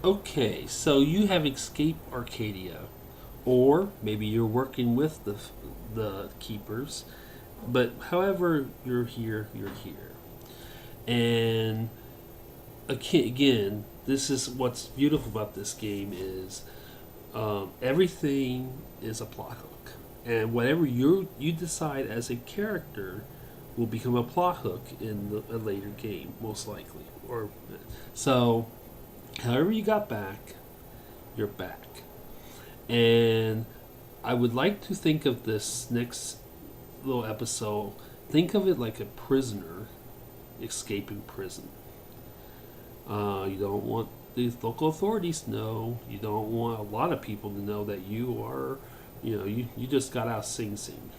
Okay, so you have escaped Arcadia, or maybe you're working with the keepers, but however you're here, you're here. And again, this is what's beautiful about this game is everything is a plot hook, and whatever you decide as a character will become a plot hook in a later game, most likely. Or so, however you got back, you're back. And I would like to think of this next little episode. Think of it like a prisoner escaping prison. You don't want the local authorities to know. You don't want a lot of people to know that you are, you just got out of Sing Sing.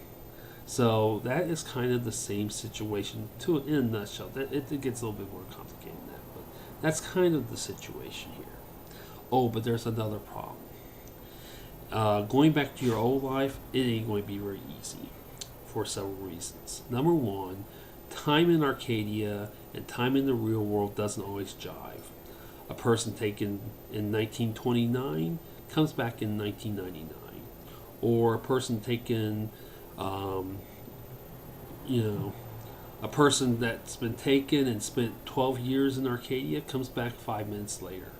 So that is kind of the same situation to in a nutshell. It gets a little bit more complicated than that, but that's kind of the situation here. Oh, but there's another problem. Going back to your old life, it ain't going to be very easy for several reasons. Number one, time in Arcadia and time in the real world doesn't always jive. A person taken in 1929 comes back in 1999, or a person taken, um, a person that's been taken and spent 12 years in Arcadia comes back 5 minutes later.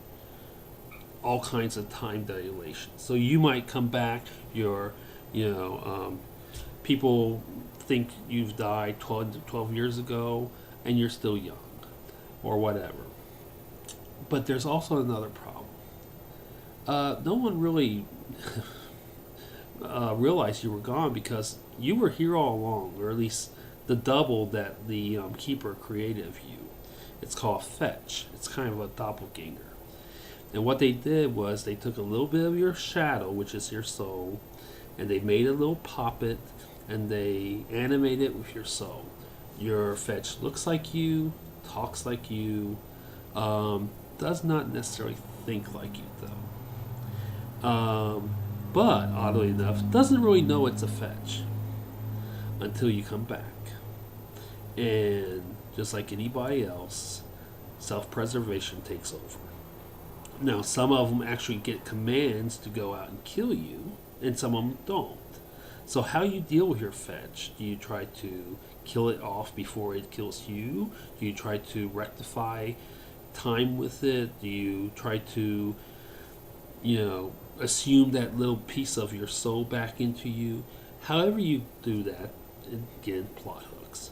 All kinds of time dilation. So you might come back, people think you've died 12 years ago and you're still young or whatever. But there's also another problem. No one really realized you were gone because you were here all along, or at least the double that the keeper created of you. It's called fetch. It's kind of a doppelganger. And what they did was they took a little bit of your shadow, which is your soul, and they made a little puppet and they animate it with your soul. Your fetch looks like you, talks like you, does not necessarily think like you though. But oddly enough, doesn't really know it's a fetch until you come back. And just like anybody else, self-preservation takes over. Now, some of them actually get commands to go out and kill you, and some of them don't. So, how you deal with your fetch? Do you try to kill it off before it kills you? Do you try to rectify time with it? Do you try to, assume that little piece of your soul back into you? However, you do that, again, plot hooks.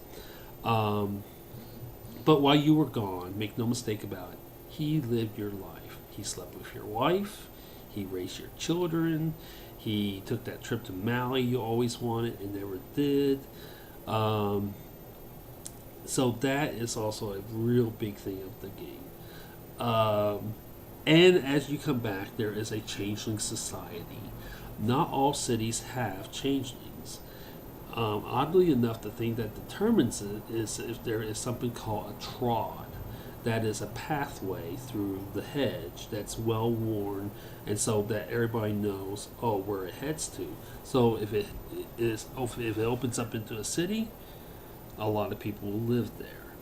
But while you were gone, make no mistake about it, he lived your life. He slept with your wife. He raised your children. He took that trip to Maui you always wanted and never did. So that is also a real big thing of the game. And as you come back, there is a changeling society. Not all cities have changelings. Oddly enough, the thing that determines it is if there is something called a trod. That is a pathway through the hedge that's well worn, and so that everybody knows, where it heads to. So if it opens up into a city, a lot of people will live there.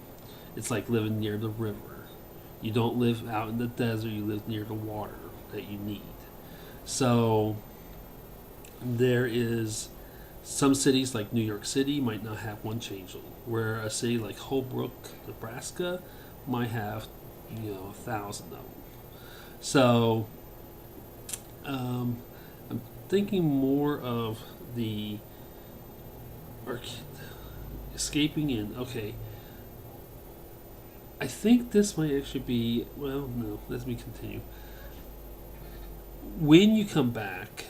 It's like living near the river. You don't live out in the desert, you live near the water that you need. So there is some cities like New York City might not have one changeling, where a city like Holbrook, Nebraska might have 1,000 of them. So I'm thinking more of the escaping in. Okay, I think this might actually be. Well, no. Let me continue. When you come back,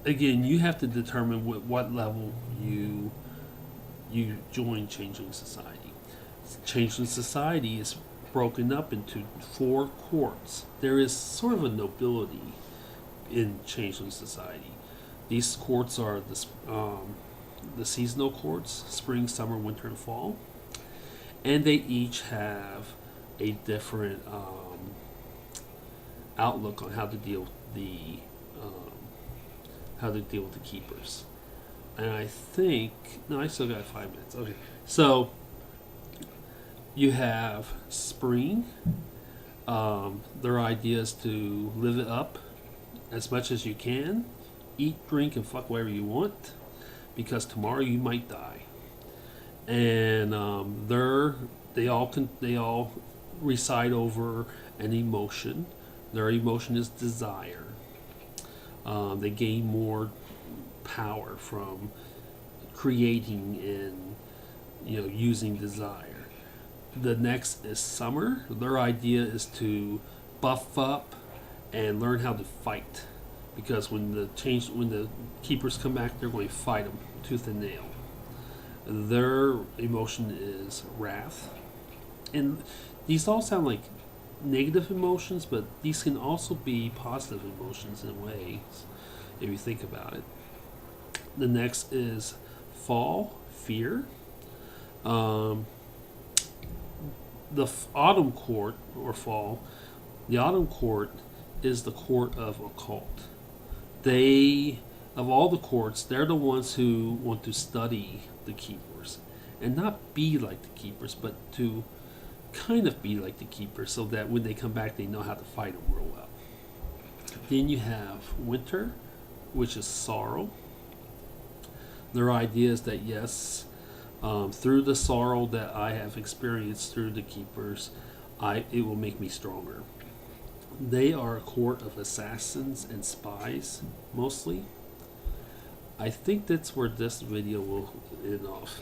again, you have to determine what level you join Changeling Society. Changeling Society is broken up into 4 courts. There is sort of a nobility in Changeling Society. These courts are the seasonal courts: spring, summer, winter, and fall, and they each have a different outlook on how to deal with the keepers. And I think I still got 5 minutes. Okay, so you have spring, Their idea is to live it up as much as you can, eat, drink, and fuck whatever you want, because tomorrow you might die. And they all reside over an emotion. Their emotion is desire. They gain more power from creating and using desire. The next is summer. Their idea is to buff up and learn how to fight, because when the keepers come back, they're going to fight them tooth and nail. Their emotion is wrath, and these all sound like negative emotions, but these can also be positive emotions in ways if you think about it. The next is fall, fear. The autumn court or fall, the autumn court is the court of occult. Of all the courts, they're the ones who want to study the keepers and not be like the keepers, but to kind of be like the keepers, so that when they come back, they know how to fight them real well. Then you have winter, which is sorrow. Their idea is that yes, through the sorrow that I have experienced through the keepers, it will make me stronger. They are a court of assassins and spies, mostly. I think that's where this video will end off.